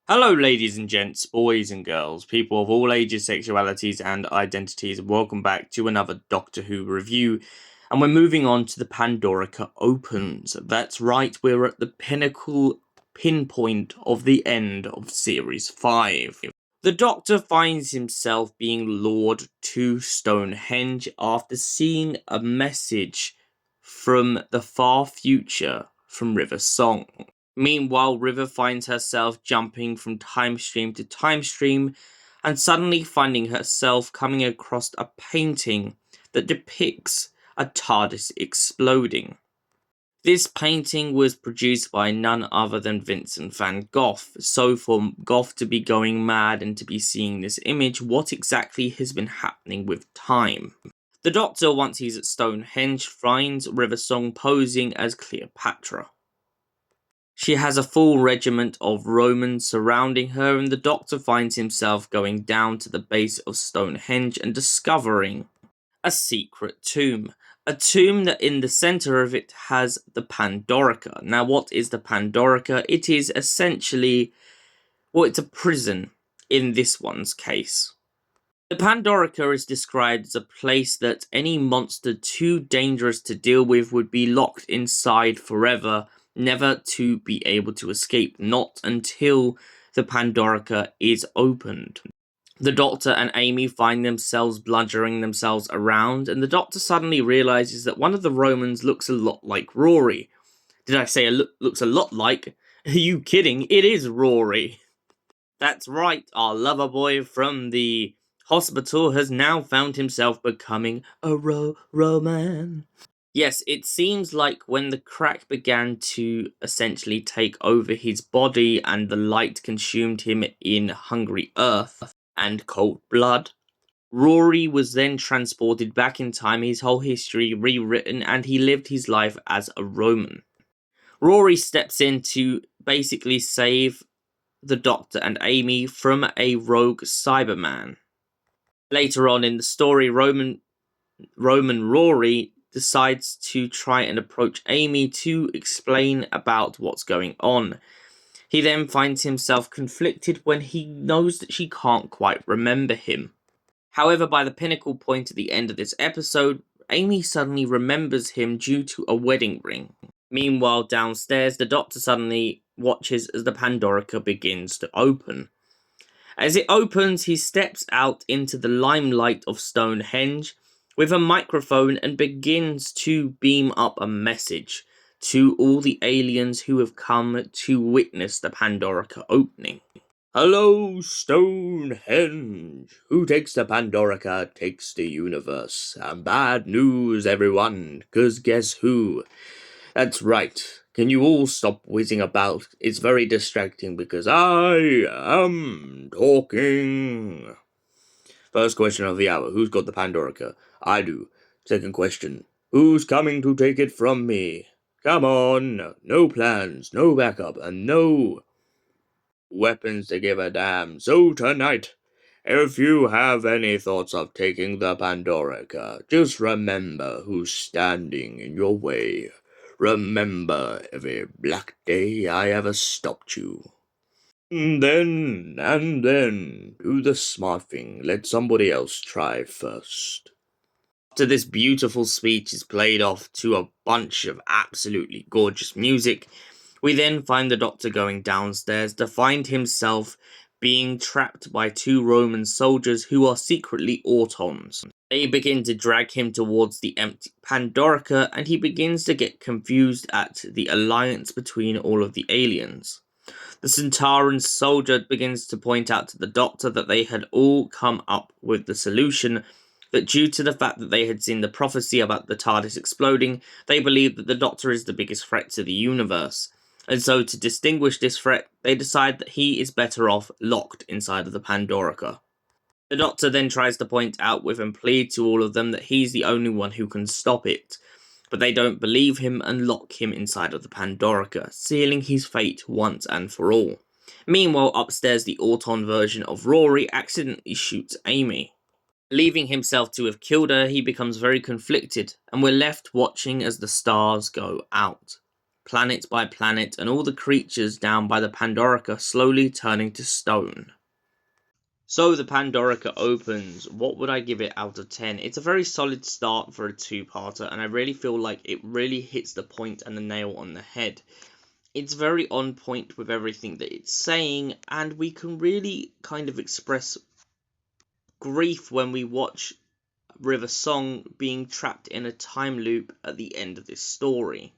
Hello ladies and gents, boys and girls, people of all ages, sexualities and identities, welcome back to another Doctor Who review, and we're moving on to the Pandorica Opens. That's right, we're at the pinnacle pinpoint of the end of Series 5. The Doctor finds himself being lured to Stonehenge after seeing a message from the far future from River Song. Meanwhile, River finds herself jumping from time stream to time stream and suddenly finding herself coming across a painting that depicts a TARDIS exploding. This painting was produced by none other than Vincent van Gogh, so for Gogh to be going mad and to be seeing this image, what exactly has been happening with time? The Doctor, once he's at Stonehenge, finds River Song posing as Cleopatra. She has a full regiment of Romans surrounding her, and the Doctor finds himself going down to the base of Stonehenge and discovering a secret tomb. A tomb that in the centre of it has the Pandorica. Now, what is the Pandorica? It is essentially, well, it's a prison in this one's case. The Pandorica is described as a place that any monster too dangerous to deal with would be locked inside forever, never to be able to escape, not until the Pandorica is opened. The Doctor and Amy find themselves bludgeoning themselves around, and the Doctor suddenly realises that one of the Romans looks a lot like Rory. Did I say looks a lot like? Are you kidding? It is Rory. That's right, our lover boy from the hospital has now found himself becoming a Roman. Yes, it seems like when the crack began to essentially take over his body and the light consumed him in hungry earth and cold blood, Rory was then transported back in time, his whole history rewritten, and he lived his life as a Roman. Rory steps in to basically save the Doctor and Amy from a rogue Cyberman. Later on in the story, Roman Rory decides to try and approach Amy to explain about what's going on. He then finds himself conflicted when he knows that she can't quite remember him. However, by the pinnacle point at the end of this episode, Amy suddenly remembers him due to a wedding ring. Meanwhile, downstairs, the Doctor suddenly watches as the Pandorica begins to open. As it opens, he steps out into the limelight of Stonehenge with a microphone and begins to beam up a message to all the aliens who have come to witness the Pandorica opening. Hello, Stonehenge. Who takes the Pandorica takes the universe. And bad news, everyone, 'cause guess who? That's right. Can you all stop whizzing about? It's very distracting because I am talking. First question of the hour. Who's got the Pandorica? I do. Second question. Who's coming to take it from me? Come on. No plans, no backup, and no weapons to give a damn. So tonight, if you have any thoughts of taking the Pandorica, just remember who's standing in your way. Remember every black day I ever stopped you. And then, do the smart thing. Let somebody else try first. After this beautiful speech is played off to a bunch of absolutely gorgeous music, we then find the Doctor going downstairs to find himself being trapped by two Roman soldiers who are secretly Autons. They begin to drag him towards the empty Pandorica, and he begins to get confused at the alliance between all of the aliens. The Centauran soldier begins to point out to the Doctor that they had all come up with the solution, that due to the fact that they had seen the prophecy about the TARDIS exploding, they believe that the Doctor is the biggest threat to the universe. And so to distinguish this threat, they decide that he is better off locked inside of the Pandorica. The Doctor then tries to point out with and plead to all of them that he's the only one who can stop it. but they don't believe him and lock him inside of the Pandorica, sealing his fate once and for all. Meanwhile, upstairs, the Auton version of Rory accidentally shoots Amy. Believing himself to have killed her, he becomes very conflicted, and we're left watching as the stars go out. Planet by planet, and all the creatures down by the Pandorica slowly turning to stone. So the Pandorica opens. What would I give it out of 10? It's a very solid start for a two-parter, and I really feel like it really hits the point and the nail on the head. It's very on point with everything that it's saying, and we can really kind of express grief when we watch River Song being trapped in a time loop at the end of this story.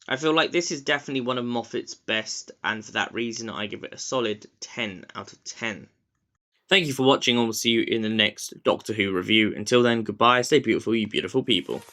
I feel like this is definitely one of Moffat's best, and for that reason I give it a solid 10 out of 10. Thank you for watching, and we'll see you in the next Doctor Who review. Until then, goodbye, stay beautiful, you beautiful people.